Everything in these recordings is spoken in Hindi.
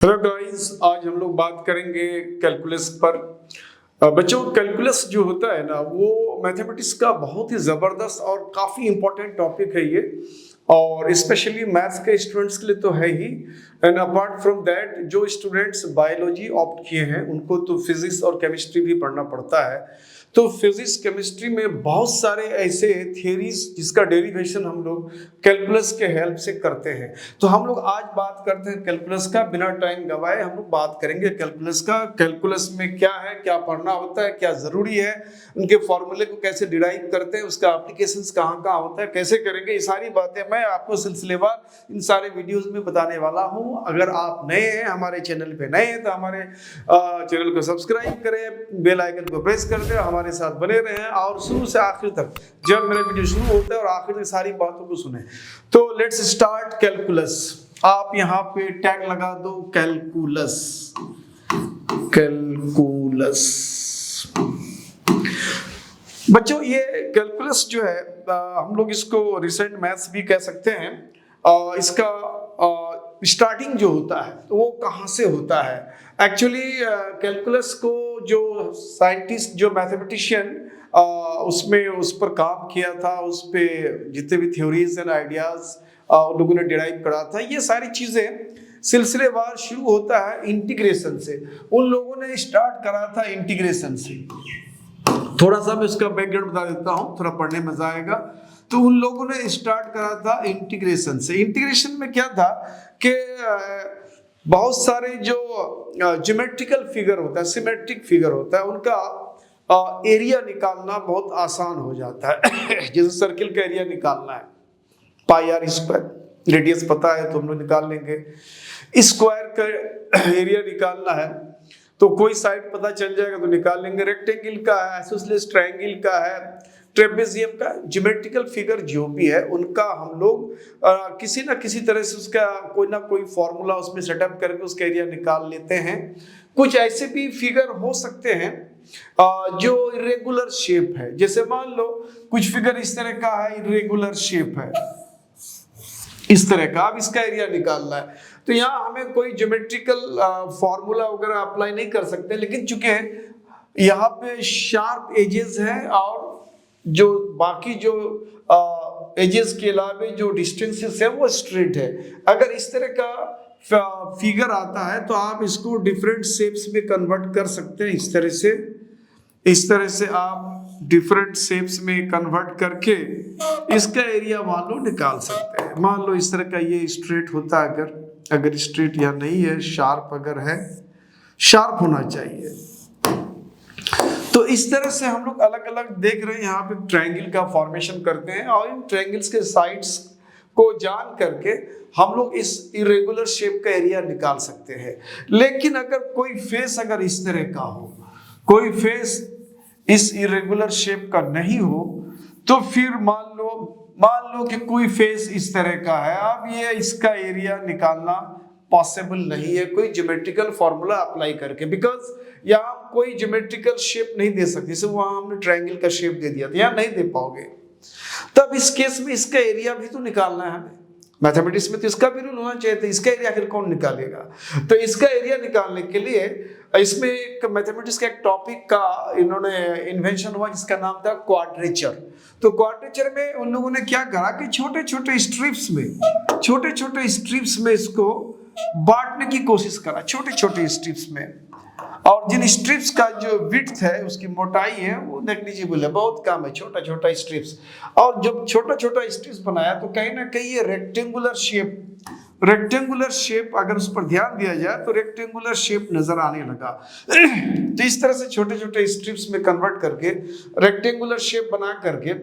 हेलो गाइस, आज हम लोग बात करेंगे कैलकुलस पर। बच्चों, कैलकुलस जो होता है ना, वो मैथमेटिक्स का बहुत ही ज़बरदस्त और काफ़ी इम्पोर्टेंट टॉपिक है ये, और स्पेशली मैथ्स के स्टूडेंट्स के लिए तो है ही। एंड अपार्ट फ्रॉम दैट, जो स्टूडेंट्स बायोलॉजी ऑप्ट किए हैं उनको तो फिजिक्स और केमिस्ट्री भी पढ़ना पड़ता है। तो फिजिक्स केमिस्ट्री में बहुत सारे ऐसे थियरीज जिसका डेरिवेशन हम लोग कैलकुलस के हेल्प से करते हैं। तो हम लोग आज बात करते हैं कैलकुलस का। बिना टाइम गवाए हम लोग बात करेंगे कैलकुलस का। कैलकुलस में क्या है, क्या पढ़ना होता है, क्या जरूरी है, उनके फॉर्मूले को कैसे डिराइव करते हैं, उसका एप्लीकेशन कहाँ कहाँ होता है, कैसे करेंगे, ये सारी बातें मैं आपको सिलसिलेवार इन सारे वीडियोस में बताने वाला हूँ। अगर आप नए हैं, हमारे चैनल पे नए हैं, तो हमारे चैनल को सब्सक्राइब करें, बेल आइकन को प्रेस कर दें, हमारे साथ बने रहें और शुरू से आखिर तक जब मेरा वीडियो शुरू होता है और आखिर तक सारी बातों को सुने। तो लेट्स स्टार्ट कैलकुलस। आप यहाँ पे टैग लगा दो, कैलकुलस। कैलकुलस बच्चों, ये कैलकुलस जो है, हम लोग इसको रिसेंट मैथ्स भी कह सकते हैं। इसका स्टार्टिंग जो होता है तो वो कहाँ से होता है? एक्चुअली कैलकुलस को जो साइंटिस्ट, जो मैथमेटिशियन उसमें उस पर काम किया था, उस पे जितने भी थ्योरीज एंड आइडियाज उन लोगों ने डिराइव करा था, ये सारी चीजें सिलसिलेवार शुरू होता है इंटीग्रेशन से। उन लोगों ने स्टार्ट करा था इंटीग्रेशन से। थोड़ा सा मैं उसका बैकग्राउंड बता देता हूँ, थोड़ा पढ़ने में मजा आएगा। तो उन लोगों ने स्टार्ट करा था इंटीग्रेशन से। इंटीग्रेशन में क्या था कि बहुत सारे जो ज्योमेट्रिकल फिगर होता है, सिमेट्रिक फिगर होता है, उनका एरिया निकालना बहुत आसान हो जाता है। जैसे सर्किल का एरिया निकालना है, पाई आर स्क्वायर, रेडियस पता है तो हम लोग निकाल लेंगे। स्क्वायर का एरिया निकालना है तो कोई साइड पता चल जाएगा तो निकाल लेंगे। रेक्टेंगल का है, आइसोसेलेस ट्रायंगल का है, ट्रेपेजियम का, ज्योमेट्रिकल फिगर जो भी है उनका हम लोग किसी ना किसी तरह से उसका कोई ना कोई फॉर्मूला उसमें सेटअप करके उसका एरिया निकाल लेते हैं। कुछ ऐसे भी फिगर हो सकते हैं जो इरेगुलर शेप है। जैसे मान लो कुछ फिगर इस तरह का है, इरेगुलर शेप है इस तरह का, अब इसका एरिया निकालना है तो यहाँ हमें कोई ज्योमेट्रिकल फॉर्मूला वगैरह अप्लाई नहीं कर सकते। लेकिन चूंकि यहाँ पे शार्प एजेस है और जो बाकी जो एजेस के अलावा जो डिस्टेंसेस है वो स्ट्रेट है, अगर इस तरह का फिगर आता है तो आप इसको डिफरेंट शेप्स में कन्वर्ट कर सकते हैं। इस तरह से आप डिफरेंट शेप्स में कन्वर्ट करके इसका एरिया मान लो निकाल सकते हैं। मान लो इस तरह का ये स्ट्रेट होता है, अगर स्ट्रेट या नहीं है, शार्प अगर है, शार्प होना चाहिए। तो इस तरह से हम लोग अलग अलग देख रहे हैं, यहाँ पे ट्रायंगल का फॉर्मेशन करते हैं और इन ट्रायंगल्स के साइड्स को जान करके हम लोग इस इरेगुलर शेप का एरिया निकाल सकते हैं। लेकिन अगर कोई फेस अगर इस तरह का हो, कोई फेस इस इरेगुलर शेप का नहीं हो, तो फिर मान लो कि कोई फेस इस तरह का है, अब ये इसका एरिया निकालना पॉसिबल नहीं है कोई ज्योमेट्रिकल फॉर्मूला अप्लाई करके, बिकॉज यहाँ कोई ज्योमेट्रिकल शेप नहीं दे सकते। जैसे वहां हमने ट्रायंगल का शेप दे दिया था, यहाँ नहीं दे पाओगे। तब इस केस में इसका एरिया भी तो निकालना है हमें। मैथमेटिक्स में तो इसका भी रूल होना चाहिए था, इसका एरिया आखिर कौन निकालेगा? तो इसका एरिया निकालने के लिए इसमें एक मैथमेटिक्स का एक टॉपिक का इन्होंने इन्वेंशन हुआ जिसका नाम था क्वाड्रेचर। तो क्वाड्रेचर में उन लोगों ने क्या करा कि छोटे छोटे स्ट्रिप्स में इसको बांटने की कोशिश करा, छोटे छोटे स्ट्रिप्स में। और जिन स्ट्रिप्स का जो विड्थ है, उसकी मोटाई है, वो नेग्लिजिबल है, बहुत कम है, छोटा छोटा स्ट्रिप्स। और जब छोटा छोटा स्ट्रिप्स बनाया तो कहीं ना कहीं ये रेक्टेंगुलर शेप अगर उस पर ध्यान दिया जाए तो रेक्टेंगुलर शेप नजर आने लगा। तो इस तरह से छोटे छोटे स्ट्रिप्स में कन्वर्ट करके रेक्टेंगुलर शेप बना करके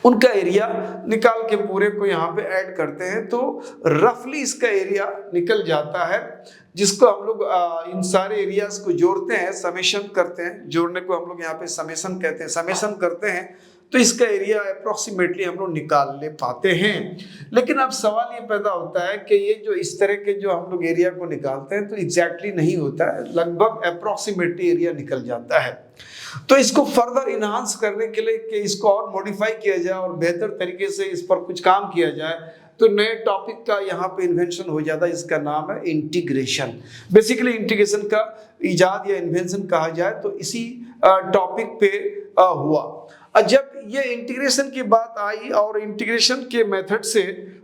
उनका एरिया निकाल के पूरे को यहाँ पे ऐड करते हैं, तो रफली इसका एरिया निकल जाता है, जिसको हम लोग इन सारे एरियाज को जोड़ते हैं, समेशन करते हैं। जोड़ने को हम लोग यहाँ पे समेशन कहते हैं। समेशन करते हैं तो इसका एरिया अप्रोक्सीमेटली हम लोग निकाल ले पाते हैं। लेकिन अब सवाल ये पैदा होता है कि ये जो इस तरह के जो हम लोग एरिया को निकालते हैं तो एग्जैक्टली नहीं होता है, लगभग अप्रोक्सीमेटली एरिया निकल जाता है। तो इसको फर्दर इनहांस करने के लिए कि इसको और मॉडिफाई किया जाए और बेहतर तरीके से इस पर कुछ काम किया जाए, तो नए टॉपिक का यहाँ पे इन्वेंशन हो जाता है, इसका नाम है इंटीग्रेशन। बेसिकली इंटीग्रेशन का इजाद या इन्वेंशन कहा जाए तो इसी टॉपिक पे हुआ। और जब ये इंटीग्रेशन की बात आई और इंटीग्रेशन के मेथड से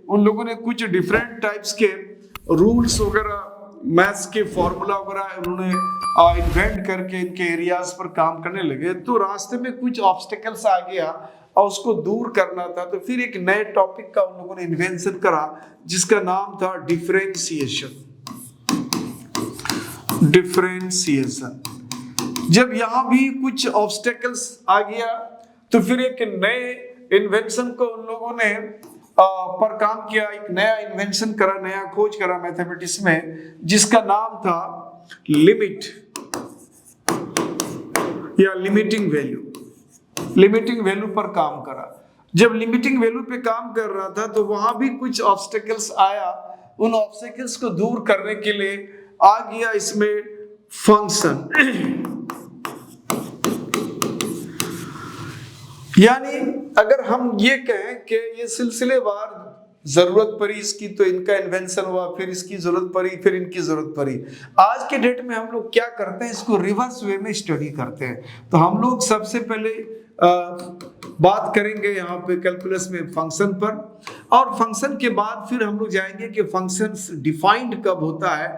उन लोगों ने कुछ डिफरेंट टाइप्स के रूल्स वगैरह, मैथ्स के फॉर्मूला वगैरह उन्होंने इन्वेंट करके इनके एरियाज पर काम करने लगे, तो रास्ते में कुछ ऑब्स्टेकल्स आ गया और उसको दूर करना था। तो फिर एक नए टॉपिक का उन लोगों ने इन्वेंशन करा जिसका नाम था डिफरेंशिएशन। डिफरेंशिएशन जब यहां भी कुछ ऑब्स्टेकल्स आ गया तो फिर एक नए इन्वेंशन को उन लोगों ने पर काम किया, एक नया इन्वेंशन करा, नया खोज करा मैथमेटिक्स में जिसका नाम था लिमिट या लिमिटिंग वैल्यू। लिमिटिंग वैल्यू पर काम करा। जब लिमिटिंग वैल्यू पे काम कर रहा था तो वहां भी कुछ ऑब्स्टेकल्स आया, उन ऑब्स्टेकल्स को दूर करने के लिए आ गया इसमें फंक्शन। यानी अगर हम ये कहें कि ये सिलसिलेवार जरूरत पड़ी इसकी तो इनका इन्वेंशन हुआ, फिर इसकी जरूरत पड़ी, फिर इनकी जरूरत पड़ी। आज के डेट में हम लोग क्या करते हैं, इसको रिवर्स वे में स्टडी करते हैं। तो हम लोग सबसे पहले बात करेंगे यहाँ पे कैलकुलस में फंक्शन पर, और फंक्शन के बाद फिर हम लोग जाएंगे कि फंक्शंस डिफाइंड कब होता है,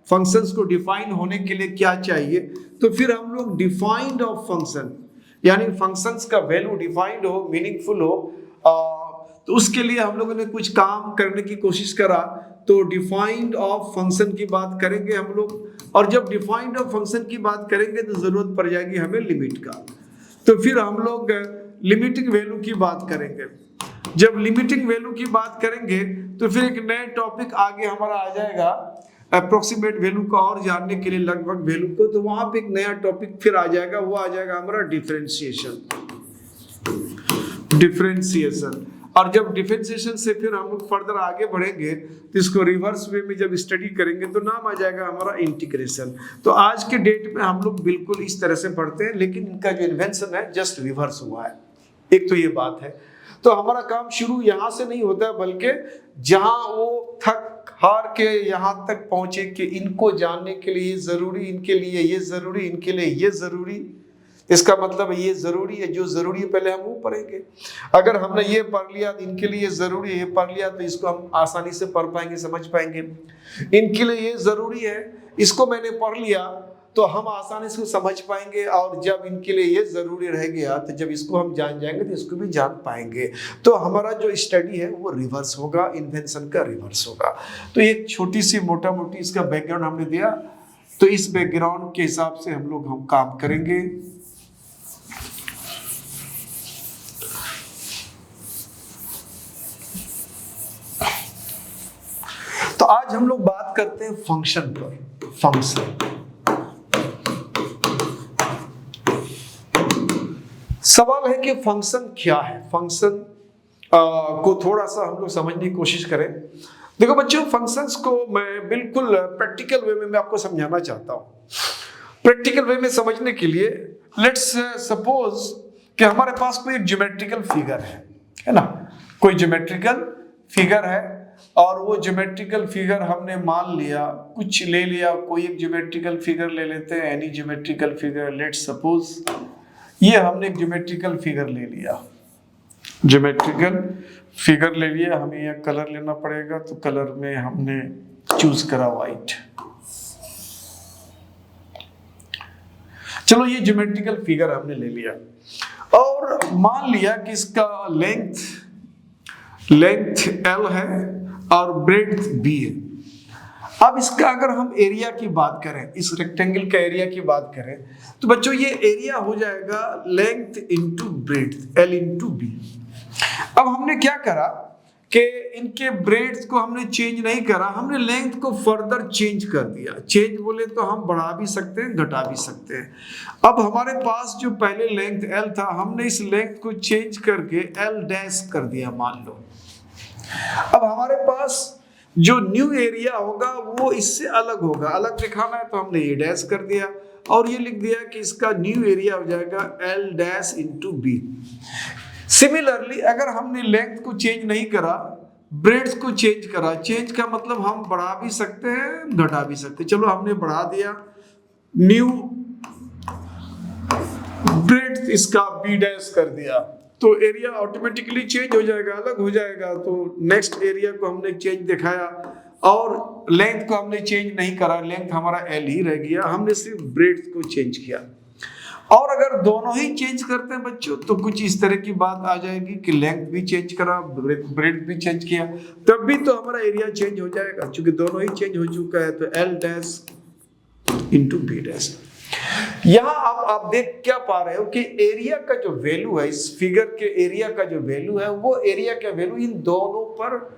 फंक्शंस को डिफाइन होने के लिए क्या चाहिए। तो फिर हम लोग डिफाइंड ऑफ फंक्शन, यानी फंक्शंस का वैल्यू डिफाइंड हो, मीनिंगफुल हो, तो उसके लिए हम लोगों ने कुछ काम करने की कोशिश करा। तो डिफाइंड ऑफ फंक्शन की बात करेंगे हम लोग, और जब डिफाइंड ऑफ फंक्शन की बात करेंगे तो जरूरत पड़ जाएगी हमें लिमिट का। तो फिर हम लोग लिमिटिंग वैल्यू की बात करेंगे। जब लिमिटिंग वैल्यू की बात करेंगे तो फिर एक नए टॉपिक आगे हमारा आ जाएगा अप्रोक्सीमेट वैल्यू का और जानने के लिए लगभग वैल्यू को। तो वहां पे एक नया टॉपिक फिर आ जाएगा, वो आ जाएगा हमारा डिफरेंशिएशन। डिफरेंशिएशन, और जब डिफरेंशिएशन से फिर हम लोग फर्दर आगे बढ़ेंगे तो इसको रिवर्स वे में जब स्टडी करेंगे तो नाम आ जाएगा हमारा इंटीग्रेशन। तो आज के डेट में हम लोग बिल्कुल इस तरह से पढ़ते हैं, लेकिन इनका जो इन्वेंशन है जस्ट रिवर्स हुआ है। एक तो ये बात है। तो हमारा काम शुरू यहाँ से नहीं होता, बल्कि जहाँ वो थक हार के यहाँ तक पहुंचे कि इनको जानने के लिए जरूरी, इनके लिए ये जरूरी, इनके लिए ये जरूरी, इसका मतलब ये जरूरी है, जो जरूरी है पहले हम वो पढ़ेंगे। अगर हमने ये पढ़ लिया तो इनके लिए जरूरी है, पढ़ लिया तो इसको हम आसानी से पढ़ पाएंगे, समझ पाएंगे। इनके लिए ये जरूरी है, इसको मैंने पढ़ लिया तो हम आसानी से समझ पाएंगे, और जब इनके लिए ये जरूरी रह गया तो जब इसको हम जान जाएंगे तो इसको भी जान पाएंगे। तो हमारा जो स्टडी है वो रिवर्स होगा, इन्वेंशन का रिवर्स होगा। तो एक छोटी सी मोटा मोटी इसका बैकग्राउंड हमने दिया, तो इस बैकग्राउंड के हिसाब से हम काम करेंगे। तो आज हम लोग बात करते हैं फंक्शन पर। फंक्शन, सवाल है कि फंक्शन क्या है। फंक्शन को थोड़ा सा हम लोग समझने की कोशिश करें। देखो बच्चों, फंक्शंस को मैं बिल्कुल प्रैक्टिकल वे में मैं आपको समझाना चाहता हूं। प्रैक्टिकल वे में समझने के लिए लेट्स सपोज कि हमारे पास कोई एक ज्योमेट्रिकल फिगर है ना, कोई ज्योमेट्रिकल फिगर है, और वो ज्योमेट्रिकल फिगर हमने मान लिया, कुछ ले लिया, कोई एक ज्योमेट्रिकल फिगर ले लेते हैं, any geometrical figure. Let's suppose ये हमने एक ज्योमेट्रिकल फिगर ले लिया, ज्योमेट्रिकल फिगर ले लिया, हमें यह कलर लेना पड़ेगा, तो कलर में हमने चूज करा व्हाइट। चलो ये ज्योमेट्रिकल फिगर हमने ले लिया और मान लिया कि इसका लेंथ L है और ब्रेड्थ B है। अब इसका अगर हम एरिया की बात करें, इस रेक्टेंगल का एरिया की बात करें, तो बच्चों ये एरिया हो जाएगा length into breadth, L into B। अब हमने क्या करा कि इनके ब्रेड्थ को हमने चेंज नहीं करा, हमने लेंथ को फर्दर चेंज कर दिया। चेंज बोले तो हम बढ़ा भी सकते हैं, घटा भी सकते हैं। अब हमारे पास जो पहले लेंथ L था, हमने इस लेंथ को चेंज करके L डैश कर दिया, मान लो। अब हमारे पास जो न्यू एरिया होगा वो इससे अलग होगा, अलग दिखाना है तो हमने ये डैश कर दिया और ये लिख दिया कि इसका न्यू एरिया हो जाएगा L dash into B। Similarly अगर हमने लेंथ को चेंज नहीं करा ब्रेड्स को चेंज करा। चेंज का मतलब हम बढ़ा भी सकते हैं, घटा भी सकते हैं। चलो हमने बढ़ा दिया, न्यू ब्रेड इसका बी डैश कर दिया, तो एरिया ऑटोमेटिकली चेंज हो जाएगा, अलग हो जाएगा। तो नेक्स्ट एरिया को हमने चेंज दिखाया और लेंथ को हमने चेंज नहीं करा, लेंथ हमारा एल ही रह गया, हमने सिर्फ ब्रेड्स को चेंज किया। और अगर दोनों ही चेंज करते हैं बच्चों तो कुछ इस तरह की बात आ जाएगी कि लेंथ भी चेंज करा, ब्रेड भी चेंज किया, तब भी तो हमारा एरिया चेंज हो जाएगा। क्योंकि दोनों ही चेंज हो चुका है, तो L dash into B dash. यहां आप देख क्या पा रहे हो कि एरिया का जो वैल्यू है, इस फिगर के एरिया का जो वैल्यू है, वो एरिया का वैल्यू इन दोनों पर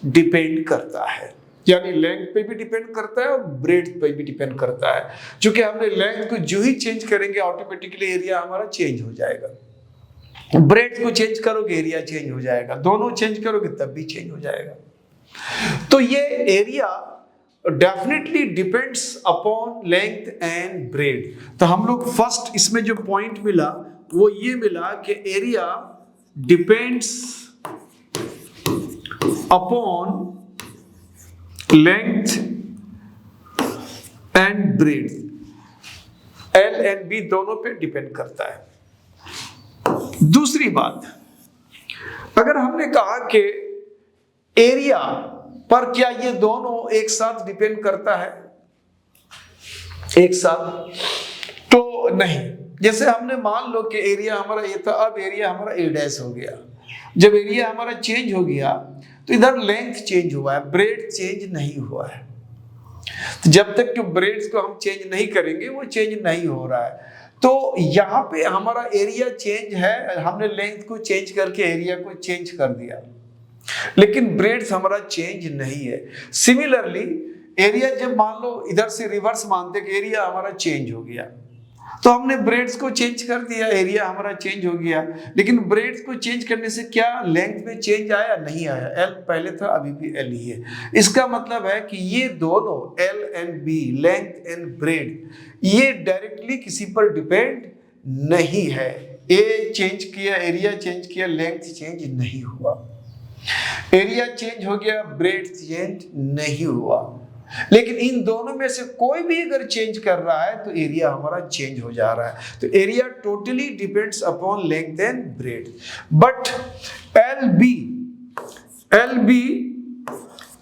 डिपेंड करता है। यानी लेंथ पे भी डिपेंड करता है और ब्रेड्थ पे भी डिपेंड करता है। क्योंकि हमने लेंथ को जो ही चेंज करेंगे ऑटोमेटिकली एरिया हमारा चेंज हो जाएगा। ब्रेड्थ को चेंज करोगे एरिया चेंज हो जाएगा, दोनों चेंज करोगे तब भी चेंज हो जाएगा। तो ये area definitely depends upon length and bread. तो हम लोग फर्स्ट इसमें जो पॉइंट मिला वो ये मिला कि area depends upon length and breadth, L and B दोनों पे डिपेंड करता है। दूसरी बात, अगर हमने कहा कि एरिया पर क्या ये दोनों एक साथ डिपेंड करता है, एक साथ तो नहीं। जैसे हमने मान लो कि एरिया हमारा ये था, अब एरिया हमारा ए डैश हो गया। जब एरिया हमारा चेंज हो गया तो इधर लेंथ चेंज हुआ है, ब्रेड चेंज नहीं हुआ है। तो जब तक कि ब्रेड्स को हम चेंज नहीं करेंगे वो चेंज नहीं हो रहा है। तो यहाँ पे हमारा एरिया चेंज है, हमने लेंथ को चेंज करके एरिया को चेंज कर दिया, लेकिन ब्रेड्स हमारा चेंज नहीं है। सिमिलरली एरिया, जब मान लो इधर से रिवर्स मानते कि एरिया हमारा चेंज हो गया, तो हमने ब्रेड्स को चेंज कर दिया, एरिया हमारा चेंज हो गया। लेकिन ब्रेड्स को चेंज करने से क्या लेंथ में चेंज आया? नहीं आया। एल पहले था, अभी भी एल ही है। इसका मतलब है कि ये दोनों L and B, length and breadth, ये डायरेक्टली किसी पर डिपेंड नहीं है। ए चेंज किया, एरिया चेंज किया, लेंथ चेंज नहीं हुआ। एरिया चेंज हो गया, ब्रेड चेंज नहीं हुआ। लेकिन इन दोनों में से कोई भी अगर चेंज कर रहा है तो एरिया हमारा चेंज हो जा रहा है। तो area totally depends upon length and breadth. But L B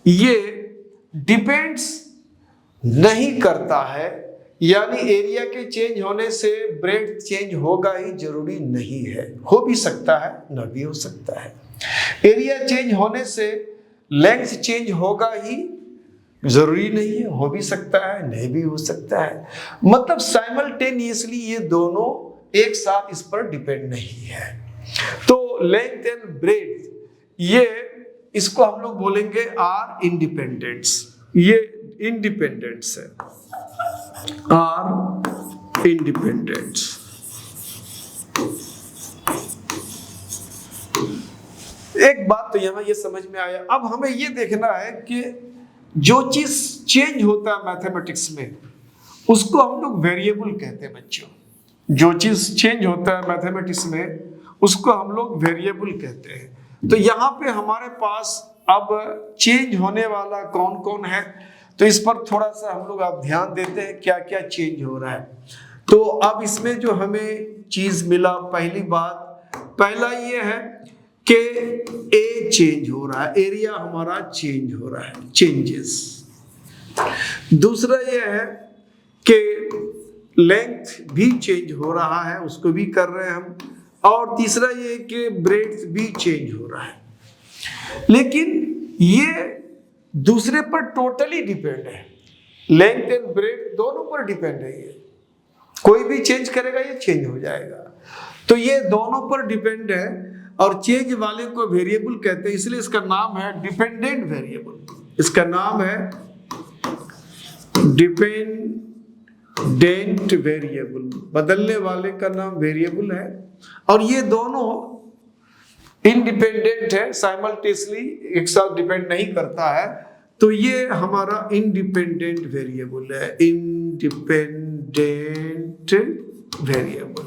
ये डिपेंड्स नहीं करता है, यानी एरिया के चेंज होने से ब्रेड चेंज होगा ही जरूरी नहीं है। हो भी सकता है, ना भी हो सकता है। एरिया चेंज होने से लेंथ चेंज होगा ही जरूरी नहीं है, हो भी सकता है, नहीं भी हो सकता है। मतलब साइमल्टेनियसली ये दोनों एक साथ इस पर डिपेंड नहीं है। तो लेंथ एंड ब्रेड, ये इसको हम लोग बोलेंगे आर इंडिपेंडेंट्स। ये इंडिपेंडेंट्स है, आर इंडिपेंडेंट्स। एक बात तो यहां ये समझ में आया। अब हमें ये देखना है कि जो चीज चेंज होता है मैथमेटिक्स में उसको हम लोग वेरिएबल कहते हैं बच्चों। जो चीज चेंज होता है मैथमेटिक्स में उसको हम लोग वेरिएबल कहते हैं। तो यहाँ पे हमारे पास अब चेंज होने वाला कौन कौन है, तो इस पर थोड़ा सा हम लोग अब ध्यान देते हैं क्या क्या चेंज हो रहा है। तो अब इसमें जो हमें चीज मिला, पहली बात, पहला ये है कि ए चेंज हो रहा है, एरिया हमारा चेंज हो रहा है, चेंजेस। दूसरा ये है कि लेंथ भी चेंज हो रहा है, उसको भी कर रहे हैं हम। और तीसरा ये है कि ब्रेड्थ भी चेंज हो रहा है। लेकिन ये दूसरे पर टोटली डिपेंड है, लेंथ एंड ब्रेड दोनों पर डिपेंड है। ये कोई भी चेंज करेगा ये चेंज हो जाएगा। तो ये दोनों पर डिपेंड है और चेंज वाले को वेरिएबल कहते हैं, इसलिए इसका नाम है डिपेंडेंट वेरिएबल। इसका नाम है डिपेंडेंट वेरिएबल, बदलने वाले का नाम वेरिएबल है। और ये दोनों इंडिपेंडेंट है, साइमल्टेनियसली एक साथ डिपेंड नहीं करता है। तो ये हमारा इंडिपेंडेंट वेरिएबल है, इंडिपेंडेंट वेरिएबल।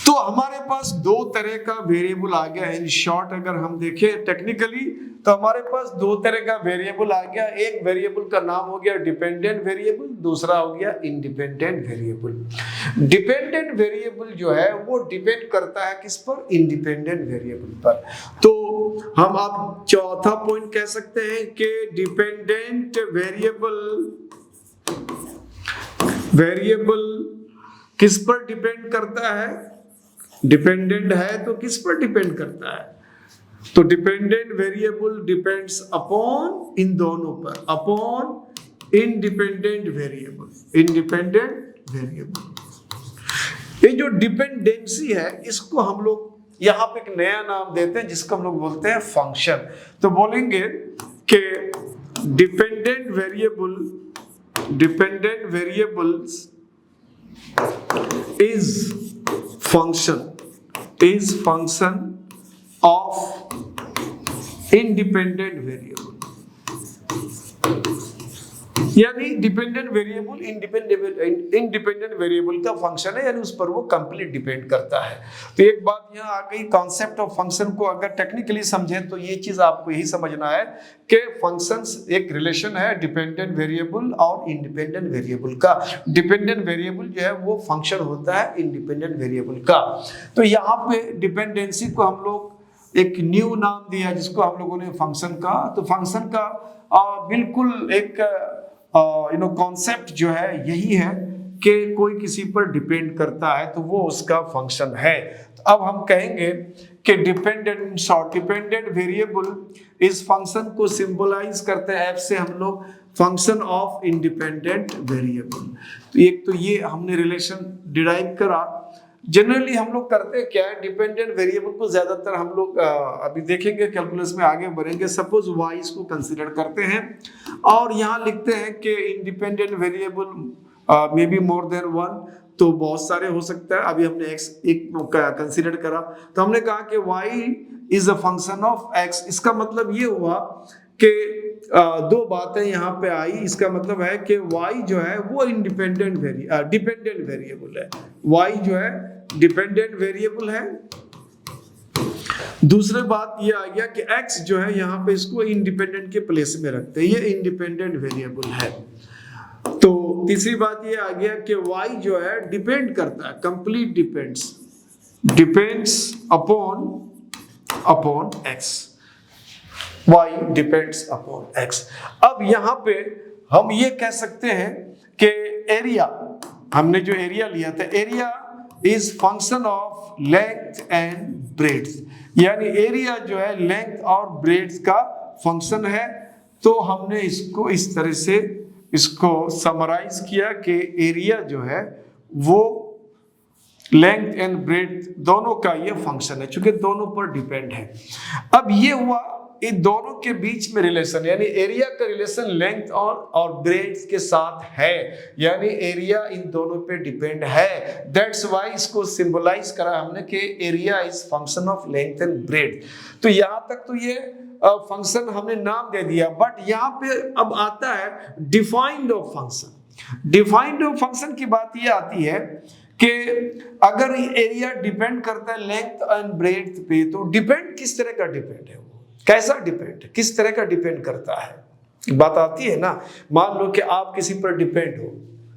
तो हमारे पास दो तरह का वेरिएबल आ गया है। इन शॉर्ट अगर हम देखें टेक्निकली तो हमारे पास दो तरह का वेरिएबल आ गया। एक वेरिएबल का नाम हो गया डिपेंडेंट वेरिएबल, दूसरा हो गया इंडिपेंडेंट वेरिएबल। डिपेंडेंट वेरिएबल जो है वो डिपेंड करता है किस पर? इंडिपेंडेंट वेरिएबल पर। तो हम अब चौथा पॉइंट कह सकते हैं कि डिपेंडेंट वेरिएबल किस पर डिपेंड करता है? डिपेंडेंट है तो किस पर डिपेंड करता है? तो डिपेंडेंट वेरिएबल डिपेंड्स अपॉन, इन दोनों पर, upon independent variable. Independent variable, ये जो डिपेंडेंसी है इसको हम लोग यहां पे एक नया नाम देते हैं जिसको हम लोग बोलते हैं फंक्शन। तो बोलेंगे कि dependent variables is function of independent variable। यानी डिपेंडेंट वेरिएबल इंडिपेंडेंट वेरिएबल का फंक्शन है, यानी उस पर वो कंप्लीट डिपेंड करता है। तो एक बात यहाँ आ गई, कॉन्सेप्ट ऑफ फंक्शन को अगर टेक्निकली समझें तो ये चीज आपको यही समझना है कि फंक्शंस एक रिलेशन है डिपेंडेंट वेरिएबल और इंडिपेंडेंट वेरिएबल का। डिपेंडेंट वेरिएबल जो है वो फंक्शन होता है इंडिपेंडेंट वेरिएबल का। तो यहाँ पे डिपेंडेंसी को हम लोग एक न्यू नाम दिया जिसको हम लोगों ने फंक्शन का। तो फंक्शन का बिल्कुल एक कॉन्सेप्ट जो है यही है कि कोई किसी पर डिपेंड करता है तो वो उसका फंक्शन है। तो अब हम कहेंगे कि डिपेंडेंट वेरिएबल इस फंक्शन को सिंबलाइज करते हैं एफ से हम लोग फंक्शन ऑफ इंडिपेंडेंट वेरिएबल। तो एक तो ये हमने रिलेशन डिराइव करा। जनरली हम लोग करते हैं क्या है, डिपेंडेंट वेरिएबल को ज्यादातर हम लोग अभी देखेंगे कैलकुलस में आगे बढ़ेंगे। सपोज y इसको कंसीडर करते हैं और यहाँ लिखते हैं कि independent variable may be more than one, तो बहुत सारे हो सकता है। अभी हमने x एक कंसीडर करा तो हमने कहा कि y is a function of x। इसका मतलब ये हुआ कि दो बातें यहाँ पे आई। इसका मतलब है कि y जो है वो डिपेंडेंट वेरिएबल है। y जो है डिपेंडेंट वेरिएबल है। दूसरी बात ये आ गया कि x जो है यहाँ पे इसको इंडिपेंडेंट के प्लेस में रखते हैं, ये इंडिपेंडेंट वेरिएबल है। तो तीसरी बात ये आ गया कि y जो है डिपेंड करता है, complete depends upon x। y depends upon x। अब यहाँ पे हम ये कह सकते हैं कि एरिया, हमने जो एरिया लिया था, area is function of length and breadth. यानी एरिया जो है लेंथ और ब्रेड्थ का फंक्शन है। तो हमने इसको इस तरह से इसको समराइज किया कि एरिया जो है वो लेंथ एंड ब्रेड्थ दोनों का ये फंक्शन है, चूंकि दोनों पर डिपेंड है। अब ये हुआ इन दोनों के बीच में रिलेशन, यानी एरिया का रिलेशन लेंथ और ब्रेड्थ के साथ है, यानी एरिया इन दोनों पे डिपेंड है। दैट्स व्हाई इसको सिंबलाइज करा हमने कि area is function of length and breadth. तो यहाँ तक तो ये फंक्शन हमने नाम दे दिया, बट यहाँ पे अब आता है defined of function. Defined of function की बात ये आती है कि अगर एरिया डिपेंड करता है लेंथ एंड ब्रेड्थ पे, तो डिपेंड किस तरह का डिपेंड है, वो कैसा डिपेंड, किस तरह का डिपेंड करता है, बात आती है ना। मान लो कि आप किसी पर डिपेंड हो,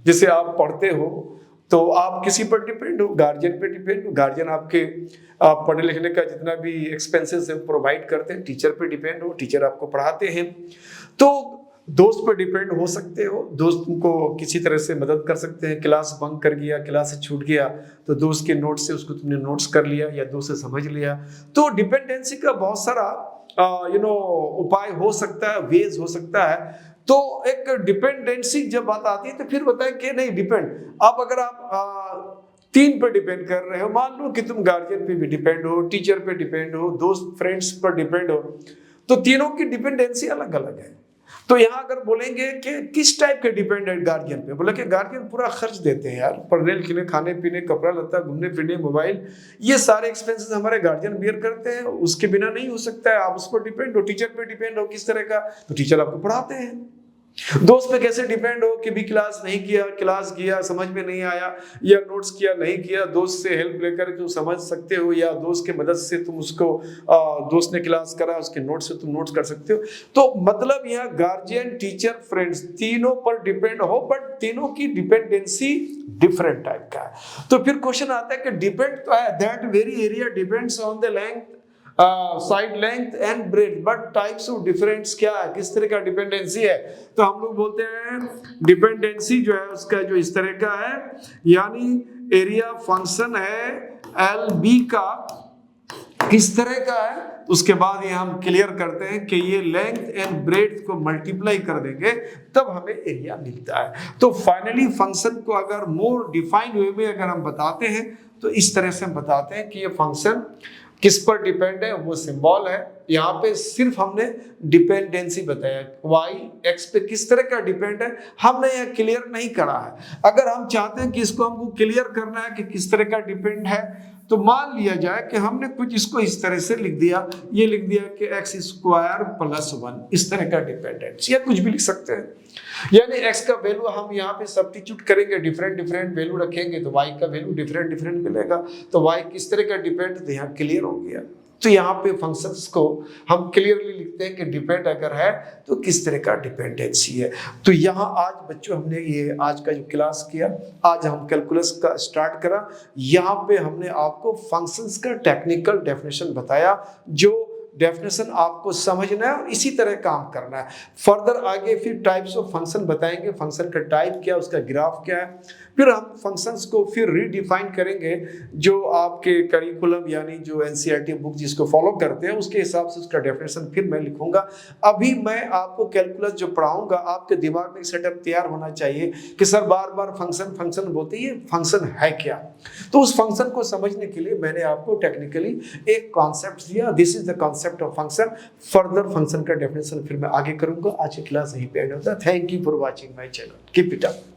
जैसे आप पढ़ते हो तो आप किसी पर डिपेंड हो, गार्जियन पे डिपेंड हो। गार्जियन आपके पढ़ने लिखने का जितना भी एक्सपेंसेस है प्रोवाइड करते हैं। टीचर पे डिपेंड हो, टीचर आपको पढ़ाते हैं। तो दोस्त पर डिपेंड हो सकते हो, दोस्त तुमको किसी तरह से मदद कर सकते हैं। क्लास बंक कर गया, क्लास से छूट गया, तो दोस्त के नोट से उसको तुमने नोट्स कर लिया या दोस्त से समझ लिया। तो डिपेंडेंसी का बहुत सारा उपाय हो सकता है, वेज हो सकता है। तो एक डिपेंडेंसी जब बात आती है तो फिर बताएं कि नहीं डिपेंड, आप अगर आप तीन पर डिपेंड कर रहे हो, मान लो कि तुम गार्जियन पे भी डिपेंड हो, टीचर पे डिपेंड हो, दोस्त फ्रेंड्स पर डिपेंड हो, तो तीनों की डिपेंडेंसी अलग अलग है। तो यहाँ अगर बोलेंगे कि किस टाइप के डिपेंडेंट गार्जियन पे, बोले कि गार्जियन पूरा खर्च देते हैं यार, पढ़ने लिखने, खाने पीने, कपड़ा लत्ता, घूमने फिरने, मोबाइल, ये सारे एक्सपेंसेस हमारे गार्जियन बियर करते हैं, उसके बिना नहीं हो सकता है। आप उस पर डिपेंड हो, टीचर पे डिपेंड हो किस तरह का, तो टीचर आपको पढ़ाते हैं। दोस्त पे कैसे डिपेंड हो कि भी क्लास नहीं किया, क्लास किया समझ में नहीं आया, या नोट्स किया नहीं किया, दोस्त से हेल्प लेकर तुम समझ सकते हो, या दोस्त की मदद से तुम उसको दोस्त ने क्लास करा उसके नोट से तुम नोट्स कर सकते हो। तो मतलब यहाँ गार्जियन, टीचर, फ्रेंड्स तीनों पर डिपेंड हो, बट तीनों की डिपेंडेंसी डिफरेंट टाइप का है। तो फिर क्वेश्चन आता है कि डिपेंड तो है, that very area depends on the length, side length and breadth, but types of difference क्या है, किस तरह का डिपेंडेंसी है। तो हम लोग बोलते हैं डिपेंडेंसी जो है उसका जो इस तरह का है, यानी एरिया फंक्शन है एल बी का किस तरह का है, उसके बाद ये हम क्लियर करते हैं कि ये लेंथ एंड ब्रेथ को मल्टीप्लाई कर देंगे तब हमें एरिया मिलता है। तो फाइनली फंक्शन को अगर मोर डिफाइंड वे में अगर हम बताते हैं तो इस तरह से हम बताते हैं कि ये फंक्शन किस पर डिपेंड है, वो सिंबल है। यहाँ पे सिर्फ हमने डिपेंडेंसी बताया, y x पे किस तरह का डिपेंड है हमने यह क्लियर नहीं करा है। अगर हम चाहते हैं कि इसको हमको क्लियर करना है कि किस तरह का डिपेंड है, तो मान लिया जाए कि हमने कुछ इसको इस तरह से लिख दिया, ये लिख दिया कि x² + 1 इस तरह का डिपेंडेंस, या कुछ भी लिख सकते हैं। यानी x का वैल्यू हम यहाँ पे सब्स्टिट्यूट करेंगे, डिफरेंट डिफरेंट वैल्यू रखेंगे तो y का वैल्यू डिफरेंट डिफरेंट मिलेगा। तो y किस तरह का डिपेंड, तो यहाँ क्लियर हो गया। तो यहाँ पे फंक्शंस को हम क्लियरली लिखते हैं कि डिपेंड अगर है तो किस तरह का डिपेंडेंसी है। तो यहाँ आज बच्चों हमने ये आज का जो क्लास किया, आज हम कैलकुलस का स्टार्ट करा। यहाँ पे हमने आपको फंक्शंस का टेक्निकल डेफिनेशन बताया, जो डेफिनेशन आपको समझना है और इसी तरह काम करना है। फर्दर आगे फिर टाइप्स ऑफ फंक्शन बताएंगे, फंक्शन का टाइप क्या, उसका ग्राफ क्या है। फिर हम फंक्शंस को फिर रीडिफाइन करेंगे, जो आपके करिकुलम यानी जो एनसीईआरटी बुक जिसको फॉलो करते हैं उसके हिसाब से उसका डेफिनेशन फिर मैं लिखूंगा। अभी मैं आपको कैलकुलस जो पढ़ाऊंगा आपके दिमाग में सेटअप तैयार होना चाहिए कि सर बार बार फंक्शन फंक्शन बोलते हैं, ये फंक्शन है क्या। तो उस फंक्शन को समझने के लिए मैंने आपको टेक्निकली एक कॉन्सेप्ट दिया, this is the concept of function. Further function का डेफिनेशन फिर मैं आगे करूंगा। आज की क्लास यहीं पे एंड होता है। Thank you for watching my channel, keep it up.